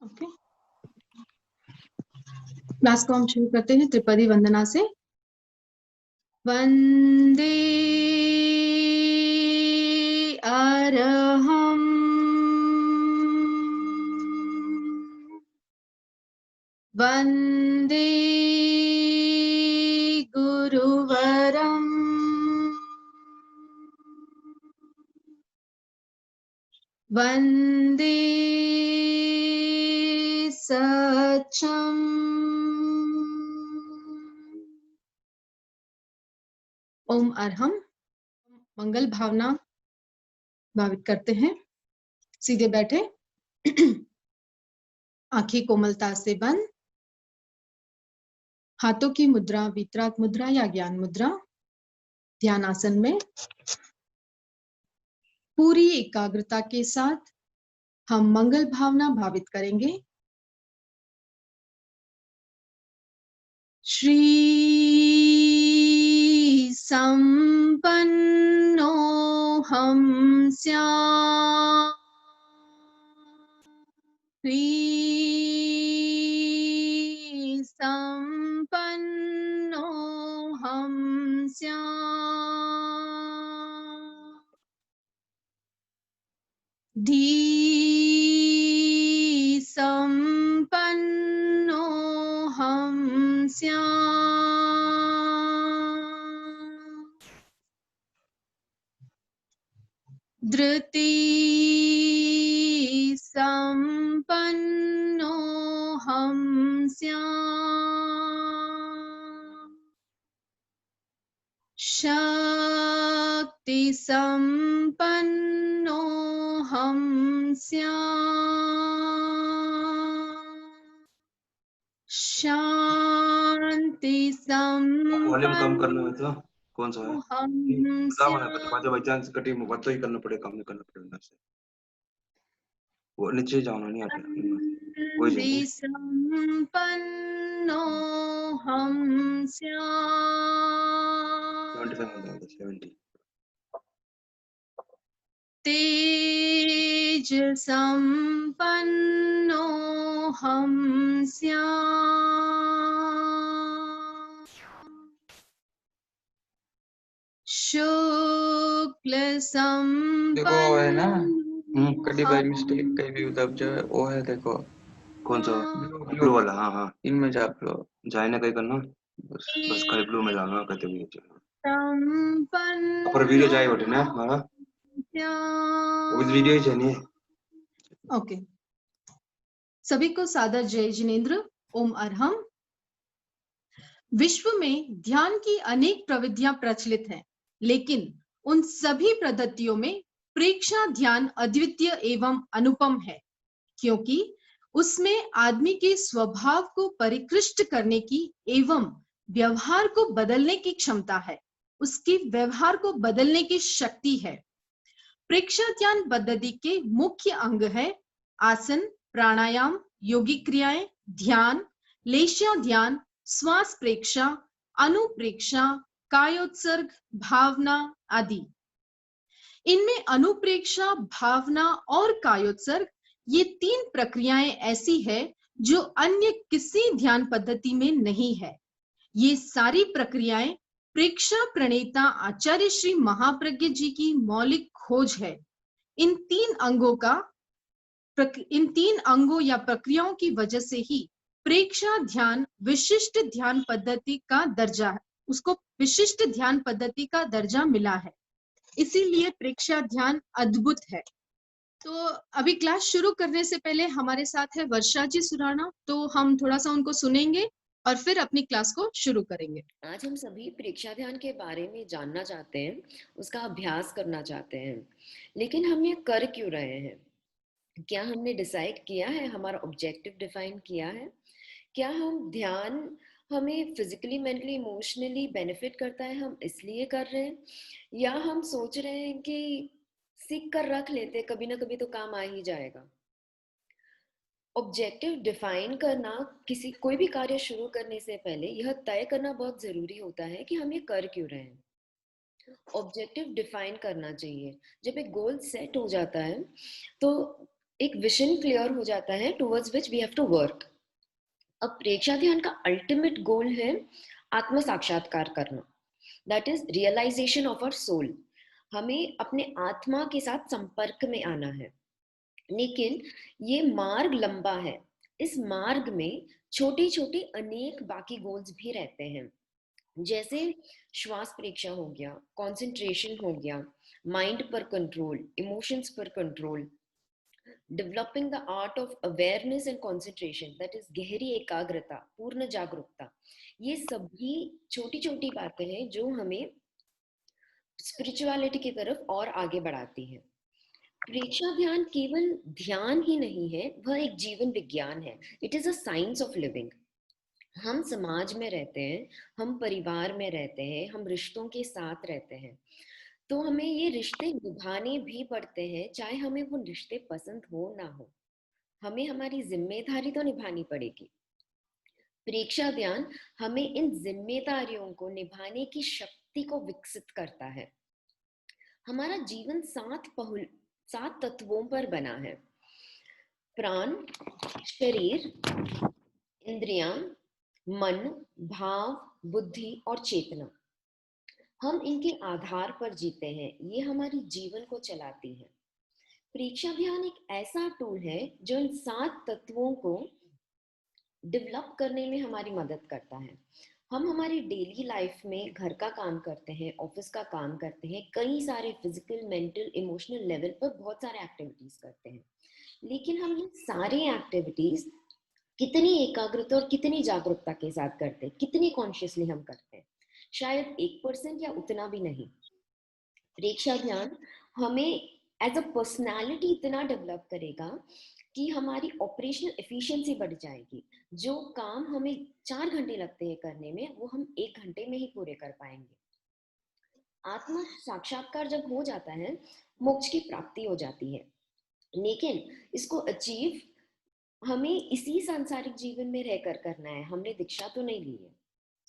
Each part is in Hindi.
ओके, क्लास को हम शुरू करते हैं त्रिपदी वंदना से। वंदे अरहम वंदे गुरुवरम वंदे सचम ओम अरहम। मंगल भावना भावित करते हैं। सीधे बैठे, आंखें कोमलता से बंद, हाथों की मुद्रा वितराग मुद्रा या ज्ञान मुद्रा। ध्यान आसन में पूरी एकाग्रता के साथ हम मंगल भावना भावित करेंगे। श्री संपन्नो हम स्याम श्री संपन्नो हम स्याम धी संपन्नो हम स्याम धृति संपन्नो हम स्याम शक्ति संपन्नो हम स्याम शांति वॉल्यूम कम करना है संपन्नो तो कौन सा है? हम बताओ ना, स्याम बाय चांस कटी बात तो ही करना पड़ेगा, काम नहीं करना पड़ेगा से। वो नीचे जाओ ना, नहीं आता वही शांति जाएंगे। संपन्नो हम स्याम 70 तेज संपन्नो हम स्याम शुक्ल देखो वो है ना, संपन्नो कटी बाय हम मिस्टेक कहीं भी उधर जो है वो है, देखो कौन सा? ब्लू ब्लू वाला? हाँ हाँ, इनमें जाप लो जाए ना कहीं करना, बस खाली ब्लू में जाना कहते हुए पर वीडियो संपन्नो जाए बटे ना हमारा वो भी वीडियो ही चाहिए। ओके, सभी को सादर जय जिनेन्द्र। ओम अरहम। विश्व में ध्यान की अनेक प्रविधियां प्रचलित हैं, लेकिन उन सभी पद्धतियों में प्रेक्षा ध्यान अद्वितीय एवं अनुपम है, क्योंकि उसमें आदमी के स्वभाव को परिकृष्ट करने की एवं व्यवहार को बदलने की क्षमता है, उसकी व्यवहार को बदलने की शक्ति है। प्रेक्षा ध्यान पद्धति के मुख्य अंग है आसन, प्राणायाम, योगिक क्रियाएं, ध्यान, लेशिया ध्यान, श्वास प्रेक्षा, अनुप्रेक्षा, कायोत्सर्ग, भावना आदि। इनमें अनुप्रेक्षा, भावना और कायोत्सर्ग ये तीन प्रक्रियाएं ऐसी है जो अन्य किसी ध्यान पद्धति में नहीं है। ये सारी प्रक्रियाएं प्रेक्षा प्रणेता आचार्य श्री महाप्रज्ञ जी की मौलिक खोज है। इन तीन अंगों या प्रक्रियाओं की वजह से ही प्रेक्षा ध्यान विशिष्ट ध्यान पद्धति का दर्जा है, उसको विशिष्ट ध्यान पद्धति का दर्जा मिला है, इसीलिए प्रेक्षा ध्यान अद्भुत है। तो अभी क्लास शुरू करने से पहले हमारे साथ है वर्षा जी सुराना, तो हम थोड़ा सा उनको सुनेंगे और फिर अपनी क्लास को शुरू करेंगे। आज हम सभी प्रेक्षा ध्यान के बारे में जानना चाहते हैं, उसका अभ्यास करना चाहते हैं, लेकिन हम ये कर क्यों रहे हैं? क्या हमने डिसाइड किया है, हमारा ऑब्जेक्टिव डिफाइन किया है? क्या हम ध्यान हमें फिजिकली, मेंटली, इमोशनली बेनिफिट करता है, हम इसलिए कर रहे हैं? या हम सोच रहे हैं कि सीख कर रख लेते, कभी ना कभी तो काम आ ही जाएगा? ऑब्जेक्टिव डिफाइन करना, किसी कोई भी कार्य शुरू करने से पहले यह तय करना बहुत जरूरी होता है कि हम ये कर क्यों रहे हैं। ऑब्जेक्टिव डिफाइन करना चाहिए। जब एक गोल सेट हो जाता है तो एक विजन क्लियर हो जाता है towards which we have to work. अब प्रेक्षा ध्यान का अल्टीमेट गोल है आत्म साक्षात्कार करना, that is realisation of our soul. हमें अपने आत्मा के साथ संपर्क में आना है, लेकिन ये मार्ग लंबा है। इस मार्ग में छोटे छोटे अनेक बाकी गोल्स भी रहते हैं, जैसे श्वास प्रेक्षा हो गया, कंसंट्रेशन हो गया, माइंड पर कंट्रोल, इमोशंस पर control, developing the art of awareness and concentration, that is गहरी एकाग्रता, पूर्ण जागरूकता। ये सभी छोटी छोटी बातें हैं जो हमें स्पिरिचुअलिटी की तरफ और आगे बढ़ाती है। प्रेक्षा ध्यान केवल ध्यान ही नहीं है, वह एक जीवन विज्ञान है। It is a science of living. हम समाज में रहते हैं, हम परिवार में रहते हैं, हम रिश्तों के साथ रहते हैं, तो हमें ये रिश्ते निभाने भी पड़ते हैं, चाहे हमें वो रिश्ते पसंद हो ना हो। हमें हमारी जिम्मेदारी तो निभानी पड़ेगी। प्रेक्षा ध्यान हमें इन जिम्मेदारियों को निभाने की शक्ति को विकसित करता है। हमारा जीवन 7 तत्वों पर बना है: प्राण, शरीर, इंद्रियां, मन, भाव, बुद्धि और चेतना। हम इनके आधार पर जीते हैं, ये हमारी जीवन को चलाती है। प्रेक्षा ध्यान एक ऐसा टूल है जो इन 7 तत्वों को डेवलप करने में हमारी मदद करता है। हम हमारी डेली लाइफ में घर का काम करते हैं, ऑफिस का काम करते हैं, कई सारे फिजिकल, मेंटल, इमोशनल लेवल पर बहुत सारे एक्टिविटीज करते हैं, लेकिन हम ये सारे एक्टिविटीज कितनी एकाग्रता और कितनी जागरूकता के साथ करते हैं, कितनी कॉन्शियसली हम करते हैं? शायद 1% या उतना भी नहीं। प्रेक्षा ध्यान हमें एज अ पर्सनालिटी इतना डेवलप करेगा कि हमारी ऑपरेशनल एफिशिएंसी बढ़ जाएगी। जो काम हमें 4 घंटे लगते हैं करने में, वो हम 1 घंटे में ही पूरे कर पाएंगे। आत्म साक्षात्कार जब हो जाता है, मोक्ष की प्राप्ति हो जाती है, लेकिन इसको अचीव हमें इसी सांसारिक जीवन में रहकर करना है। हमने दीक्षा तो नहीं ली है,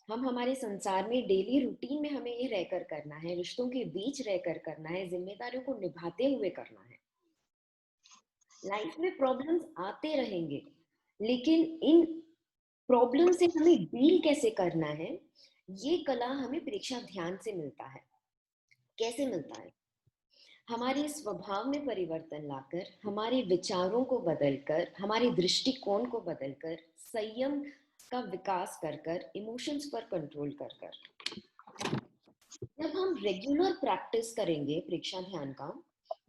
हम हमारे संसार में डेली रूटीन में हमें ये रहकर करना है, रिश्तों के बीच रहकर करना है, जिम्मेदारियों को निभाते हुए करना है। लाइफ में प्रॉब्लम्स आते रहेंगे, लेकिन इन प्रॉब्लम से हमें डील कैसे करना है, ये कला हमें प्रेक्षा ध्यान से मिलता है। कैसे मिलता है? हमारे स्वभाव में परिवर्तन लाकर, हमारे विचारों को बदलकर, हमारे दृष्टिकोण को बदलकर, संयम का विकास कर कर, इमोशंस पर कंट्रोल कर कर। जब हम रेगुलर प्रैक्टिस करेंगे प्रेक्षा ध्यान का,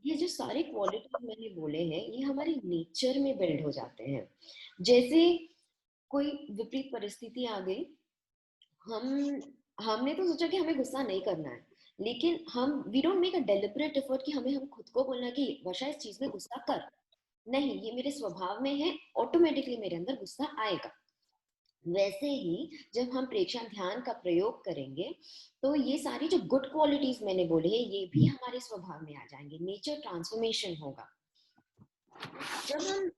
ये जो सारे क्वालिटीज मैंने बोले हैं, ये हमारे नेचर में बिल्ड हो जाते हैं। जैसे कोई विपरीत परिस्थिति आ गई, हमने तो सोचा कि हमें गुस्सा नहीं करना है, लेकिन we don't make a deliberate effort कि हम खुद को बोलना कि वर्षा इस चीज में गुस्सा कर। नहीं, ये मेरे स्वभाव में है, ऑटोमेटिकली मेरे अंदर गुस्सा आएगा। वैसे ही जब हम प्रेक्षा ध्यान का प्रयोग करेंगे, तो ये सारी जो गुड क्वालिटीज मैंने बोली है, ये भी हमारे स्वभाव में आ जाएंगे, नेचर ट्रांसफॉर्मेशन होगा। जब हम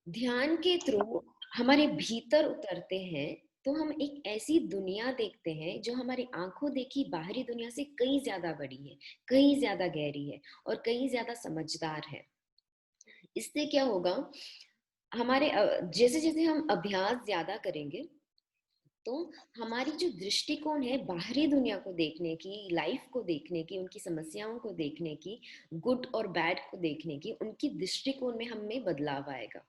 ध्यान के थ्रू हमारे भीतर उतरते हैं, तो हम एक ऐसी दुनिया देखते हैं जो हमारी आंखों देखी बाहरी दुनिया से कहीं ज्यादा बड़ी है, कहीं ज्यादा गहरी है और कहीं ज्यादा समझदार है। इससे क्या होगा, हमारे जैसे जैसे हम अभ्यास ज्यादा करेंगे, तो हमारी जो दृष्टिकोण है बाहरी दुनिया को देखने की, लाइफ को देखने की, उनकी समस्याओं को देखने की, गुड और बैड को देखने की, उनकी दृष्टिकोण में हमें बदलाव आएगा।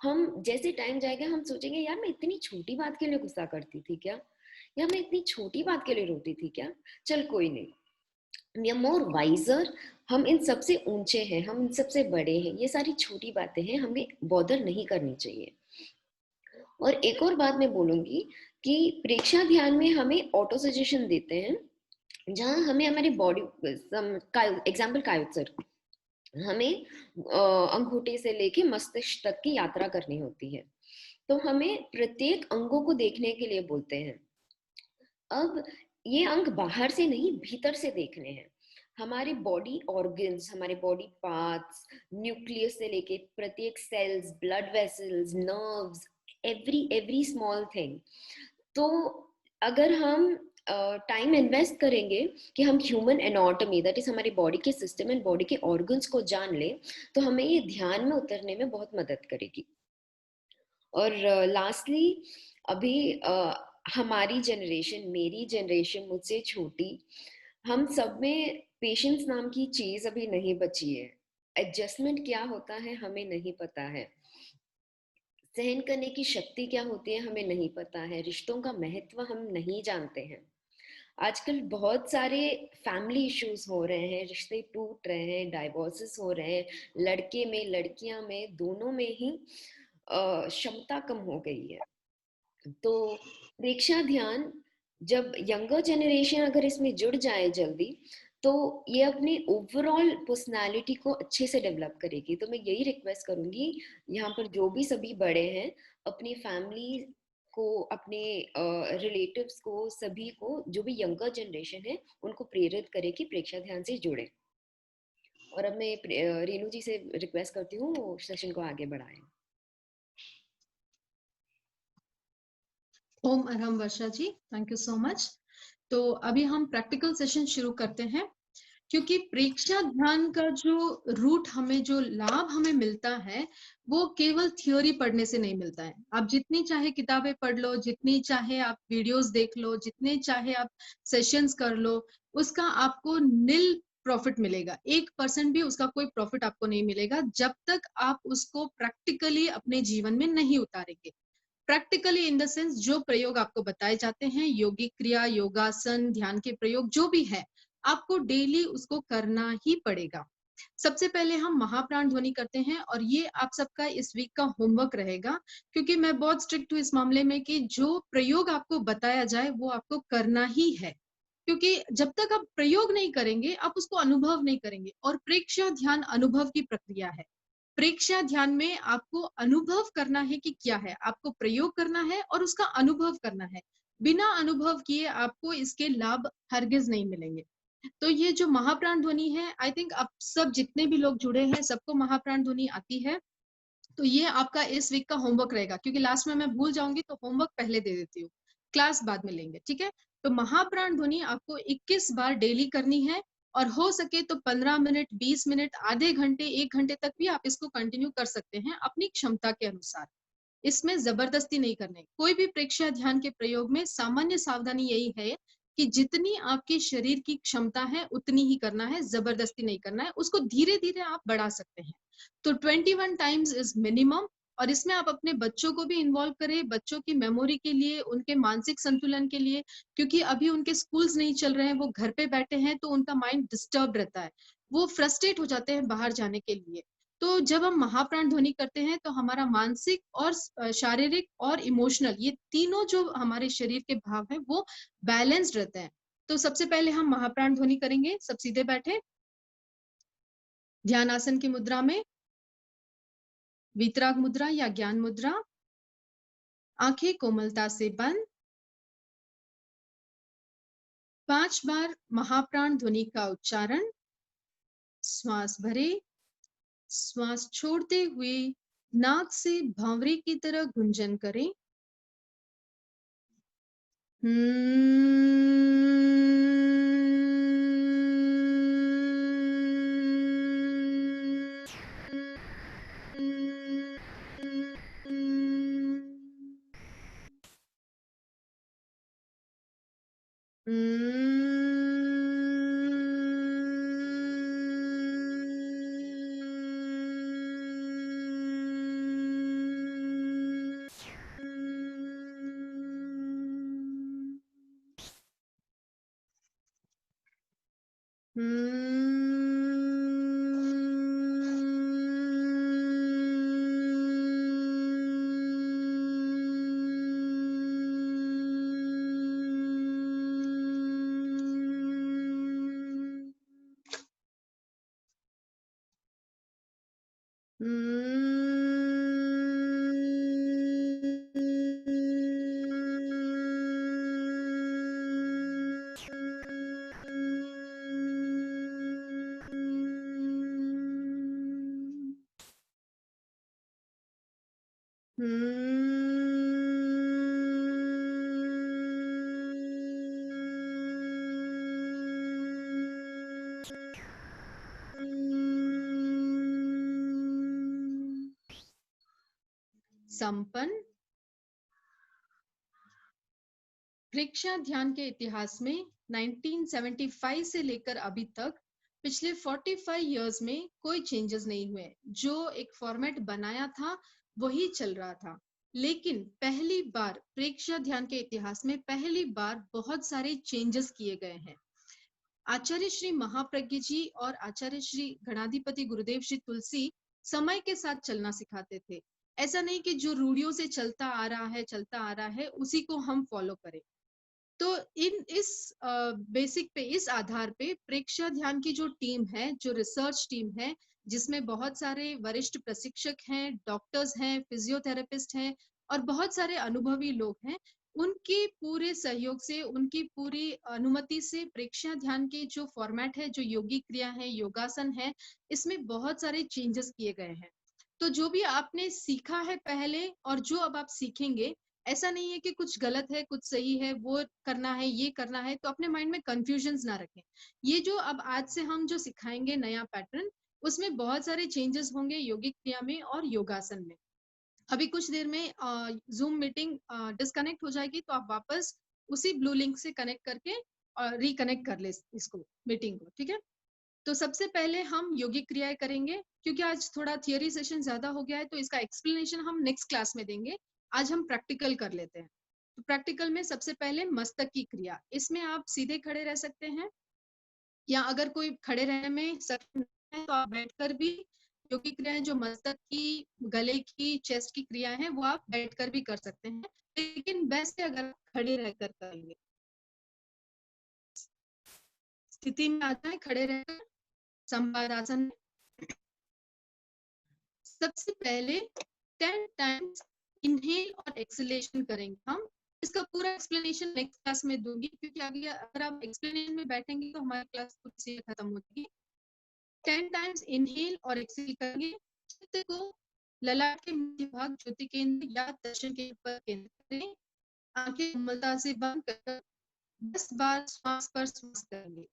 हम जैसे टाइम जाएगा, हम सोचेंगे यार मैं इतनी छोटी बात के लिए गुस्सा करती थी क्या, या मैं इतनी छोटी बात के लिए रोती थी क्या, चल कोई नहीं, वी आर मोर वाइजर, हम इन सबसे ऊंचे हैं, हम इन सबसे बड़े हैं, ये सारी छोटी बातें हैं, हमें बॉदर नहीं करनी चाहिए। और एक और बात मैं बोलूंगी कि प्रेक्षा ध्यान में हमें ऑटो सजेशन देते हैं, जहां हमें हमारी बॉडी, एग्जाम्पल कायोत्सर्ग, हमें अंगूठे से लेके मस्तिष्क तक की यात्रा करनी होती है, तो हमें प्रत्येक अंगों को देखने के लिए बोलते हैं। अब ये अंग बाहर से नहीं, भीतर से देखने हैं। हमारे बॉडी ऑर्गन्स, हमारे बॉडी पार्ट्स, न्यूक्लियस से लेके प्रत्येक cells, blood vessels, nerves, every small thing. तो अगर हम टाइम इन्वेस्ट करेंगे कि हम ह्यूमन एनाटॉमी, दैट इज हमारी बॉडी के सिस्टम एंड बॉडी के ऑर्गन्स को जान ले, तो हमें ये ध्यान में उतरने में बहुत मदद करेगी। और लास्टली अभी हमारी जनरेशन, मेरी जनरेशन, मुझसे छोटी, हम सब में पेशेंस नाम की चीज अभी नहीं बची है। एडजस्टमेंट क्या होता है हमें नहीं पता है, सहन करने की शक्ति क्या होती है हमें नहीं पता है, रिश्तों का महत्व हम नहीं जानते हैं। आजकल बहुत सारे फैमिली इश्यूज हो रहे हैं, रिश्ते टूट रहे हैं, डाइवोर्सेस हो रहे हैं, लड़के में लड़कियां में दोनों में ही क्षमता कम हो गई है। तो प्रेक्षा ध्यान, जब यंगर जनरेशन अगर इसमें जुड़ जाए जल्दी, तो ये अपनी ओवरऑल पर्सनालिटी को अच्छे से डेवलप करेगी। तो मैं यही रिक्वेस्ट करूंगी यहाँ पर जो भी सभी बड़े हैं, अपनी फैमिली को, अपने रिलेटिव्स को, सभी को, जो भी यंगर जनरेशन है उनको प्रेरित करें कि प्रेक्षा ध्यान से जुड़े। और अब मैं रेणु जी से रिक्वेस्ट करती हूँ सेशन को आगे बढ़ाएं। ओम अरहम वर्षा जी, थैंक यू सो मच। तो अभी हम प्रैक्टिकल सेशन शुरू करते हैं, क्योंकि प्रेक्षा ध्यान का जो रूट हमें, जो लाभ हमें मिलता है, वो केवल थ्योरी पढ़ने से नहीं मिलता है। आप जितनी चाहे किताबें पढ़ लो, जितनी चाहे आप वीडियोस देख लो, जितने चाहे आप सेशंस कर लो, उसका आपको निल प्रॉफिट मिलेगा। 1% भी उसका कोई प्रॉफिट आपको नहीं मिलेगा जब तक आप उसको प्रैक्टिकली अपने जीवन में नहीं उतारेंगे। प्रैक्टिकली इन द सेंस, जो प्रयोग आपको बताए जाते हैं, योगिक क्रिया, योगासन, ध्यान के प्रयोग जो भी है, आपको डेली उसको करना ही पड़ेगा। सबसे पहले हम महाप्राण ध्वनि करते हैं, और ये आप सबका इस वीक का होमवर्क रहेगा, क्योंकि मैं बहुत स्ट्रिक्ट हूँ इस मामले में कि जो प्रयोग आपको बताया जाए वो आपको करना ही है। क्योंकि जब तक आप प्रयोग नहीं करेंगे, आप उसको अनुभव नहीं करेंगे, और प्रेक्षा ध्यान अनुभव की प्रक्रिया है। प्रेक्षा ध्यान में आपको अनुभव करना है कि क्या है, आपको प्रयोग करना है और उसका अनुभव करना है। बिना अनुभव किए आपको इसके लाभ हरगिज नहीं मिलेंगे। तो ये जो महाप्राण ध्वनि है, आई थिंक आप सब जितने भी लोग जुड़े हैं सबको महाप्राण ध्वनि आती है। तो ये आपका इस वीक का होमवर्क रहेगा, क्योंकि लास्ट में मैं भूल जाऊंगी तो होमवर्क पहले दे देती हूँ, क्लास बाद में लेंगे, ठीक है। तो महाप्राण ध्वनि आपको 21 बार डेली करनी है, और हो सके तो 15 मिनट, 20 मिनट, आधे घंटे, 1 घंटे तक भी आप इसको कंटिन्यू कर सकते हैं अपनी क्षमता के अनुसार। इसमें जबरदस्ती नहीं करने। कोई भी प्रेक्षा ध्यान के प्रयोग में सामान्य सावधानी यही है कि जितनी आपके शरीर की क्षमता है उतनी ही करना है, जबरदस्ती नहीं करना है। उसको धीरे धीरे आप बढ़ा सकते हैं। तो 21 टाइम्स इज मिनिमम, और इसमें आप अपने बच्चों को भी इन्वॉल्व करें, बच्चों की मेमोरी के लिए, उनके मानसिक संतुलन के लिए, क्योंकि अभी उनके स्कूल्स नहीं चल रहे हैं, वो घर पे बैठे हैं, तो उनका माइंड डिस्टर्ब रहता है, वो फ्रस्ट्रेट हो जाते हैं बाहर जाने के लिए। तो जब हम महाप्राण ध्वनि करते हैं तो हमारा मानसिक और शारीरिक और इमोशनल, ये तीनों जो हमारे शरीर के भाव हैं वो बैलेंस्ड रहते हैं। तो सबसे पहले हम महाप्राण ध्वनि करेंगे। सब सीधे बैठे, ध्यान आसन की मुद्रा में, वीतराग मुद्रा या ज्ञान मुद्रा, आंखें कोमलता से बंद। 5 बार महाप्राण ध्वनि का उच्चारण। श्वास भरे, श्वास छोड़ते हुए नाक से भंवरे की तरह गुंजन करें। संपन्न प्रेक्षा ध्यान के इतिहास में 1975 से लेकर अभी तक पिछले 45 इयर्स में कोई चेंजेस नहीं हुए। जो एक फॉर्मेट बनाया था वही चल रहा था, लेकिन पहली बार प्रेक्षा ध्यान के इतिहास में पहली बार बहुत सारे चेंजेस किए गए हैं। आचार्य श्री महाप्रज्ञ जी और आचार्य श्री गणाधिपति गुरुदेव श्री तुलसी समय के साथ चलना सिखाते थे। ऐसा नहीं कि जो रूढ़ियों से चलता आ रहा है उसी को हम फॉलो करें। तो इस बेसिक पे, इस आधार पे प्रेक्षा ध्यान की जो टीम है, जो रिसर्च टीम है, जिसमें बहुत सारे वरिष्ठ प्रशिक्षक हैं, डॉक्टर्स हैं, फिजियोथेरेपिस्ट हैं और बहुत सारे अनुभवी लोग हैं, उनके पूरे सहयोग से, उनकी पूरी अनुमति से प्रेक्षा ध्यान के जो फॉर्मेट है, जो योगी क्रिया है, योगासन है, इसमें बहुत सारे चेंजेस किए गए हैं। तो जो भी आपने सीखा है पहले और जो अब आप सीखेंगे, ऐसा नहीं है कि कुछ गलत है, कुछ सही है, वो करना है, ये करना है, तो अपने माइंड में कंफ्यूजन्स ना रखें। ये जो अब आज से हम जो सिखाएंगे नया पैटर्न, उसमें बहुत सारे चेंजेस होंगे योगिक क्रिया में और योगासन में। अभी कुछ देर में जूम मीटिंग डिस्कनेक्ट हो जाएगी, तो आप वापस उसी ब्लू लिंक से कनेक्ट करके रिकनेक्ट कर ले इसको, मीटिंग को, ठीक है। तो सबसे पहले हम योगिक क्रियाएं करेंगे, क्योंकि आज थोड़ा थियोरी सेशन ज्यादा हो गया है, तो इसका एक्सप्लेनेशन हम नेक्स्ट क्लास में देंगे। आज हम प्रैक्टिकल कर लेते हैं। तो प्रैक्टिकल में सबसे पहले मस्तक की क्रिया, इसमें आप सीधे खड़े रह सकते हैं, या अगर कोई खड़े रहने में सक्षम है तो आप बैठकर भी योगिक क्रियाएं, जो मस्तक की, गले की, चेस्ट की क्रिया है, वो आप बैठकर भी कर सकते हैं, लेकिन बेस्ट है अगर आप खड़े रहकर करेंगे। स्थिति में आता है खड़े रहकर संवादासन में। सबसे पहले 10 टाइम्स इनहेल और एक्सलेशन करेंगे हम। इसका पूरा एक्सप्लेनेशन नेक्स्ट क्लास में दूंगी, क्योंकि अगर आप एक्सप्लेनेशन में बैठेंगे तो हमारी क्लास खुद से खत्म हो जाएगी। 10 टाइम्स इनहेल और एक्सहेल करेंगे। चित्त को ललाट के मध्य भाग ज्योति केंद्र या दर्शन केंद्र पर केंद्रित करें। आंखें कोमलता से बंद कर 10 बार श्वास पर श्वास करेंगे।